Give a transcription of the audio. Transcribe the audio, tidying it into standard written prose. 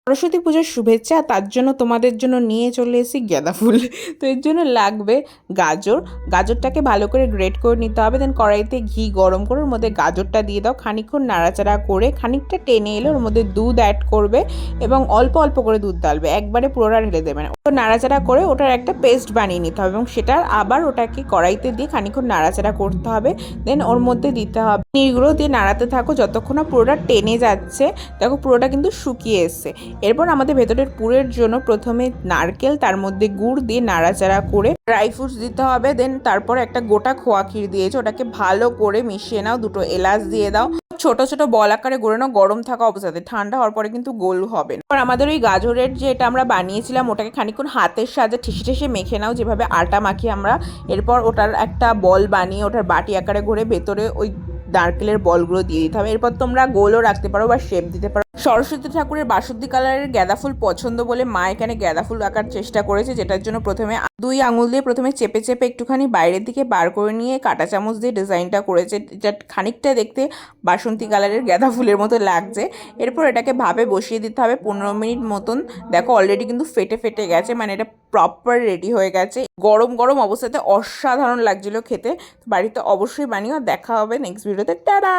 সরস্বতী পুজোর শুভেচ্ছা, তার জন্য তোমাদের জন্য নিয়ে চলে এসেছি গাঁদা ফুল। তো এর জন্য লাগবে গাজরটাকে ভালো করে গ্রেট করে নিতে হবে। দেন কড়াইতে ঘি গরম করে ওর মধ্যে গাজরটা দিয়ে দাও, খানিকক্ষণ নাড়াচাড়া করে খানিকটা টেনে এলে ওর মধ্যে দুধ অ্যাড করবে এবং অল্প অল্প করে দুধ ঢালবে, একবারে পুরোটা ঢেলে দেবে না। তো নাড়াচাড়া করে ওটার একটা পেস্ট বানিয়ে নিতে হবে এবং সেটার আবার ওটাকে কড়াইতে দিয়ে খানিকক্ষণ নাড়াচাড়া করতে হবে। দেন ওর মধ্যে দিতে হবে পনিরগুলো, দিয়ে নাড়াতে থাকো যতক্ষণ না পুরোটা টেনে যাচ্ছে। দেখো পুরোটা কিন্তু শুকিয়ে এসছে। এরপর আমাদের ভেতরের পুরের জন্য প্রথমে নারকেল, তার মধ্যে গুড় দিয়ে নাড়াচাড়া করে ড্রাই ফ্রুটস দিতে হবে। দেন তারপর একটা গোটা খোয়া ক্ষীর দিয়েছে, ওটাকে ভালো করে মিশিয়ে নাও, দুটো এলাচ দিয়ে দাও, ছোট ছোট বল আকারে গড়ে নাও গরম থাকা অবস্থাতে, ঠান্ডা হওয়ার পরে কিন্তু গোল হবে না। আর আমাদের ওই গাজরের যে এটা আমরা বানিয়েছিলাম ওটাকে খানিকক্ষণ হাতের সাহায্যে ঠেসে ঠেসে মেখে নাও, যেভাবে আটা মাখি আমরা। এরপর ওটার একটা বল বানিয়ে ওটার বাটি আকারে ঘুরে ভেতরে ওই নারকেলের বলগুলো দিয়ে দিতে হবে। এরপর তোমরা গোলও রাখতে পারো বা শেপ দিতে পারো। সরস্বতী ঠাকুরের বাসন্তী কালারের গাঁদা ফুল পছন্দ বলে মা এখানে গাঁদা ফুল আঁকার চেষ্টা করেছে, যেটার জন্য প্রথমে দুই আঙুল দিয়ে প্রথমে চেপে চেপে একটুখানি বাইরের দিকে বার করে নিয়ে কাঁটা চামচ দিয়ে ডিজাইনটা করেছে, যেটা খানিকটা দেখতে বাসন্তী কালারের গাঁদা ফুলের মতো লাগছে। এরপর এটাকে ভাবে বসিয়ে দিতে হবে 15 মিনিট মতন। দেখো অলরেডি কিন্তু ফেটে ফেটে গেছে, মানে এটা প্রপার রেডি হয়ে গেছে। গরম গরম অবস্থাতে অসাধারণ লাগছিল খেতে। বাড়িতে অবশ্যই বানিও। দেখা হবে নেক্সট ভিডিওতে। টাটা।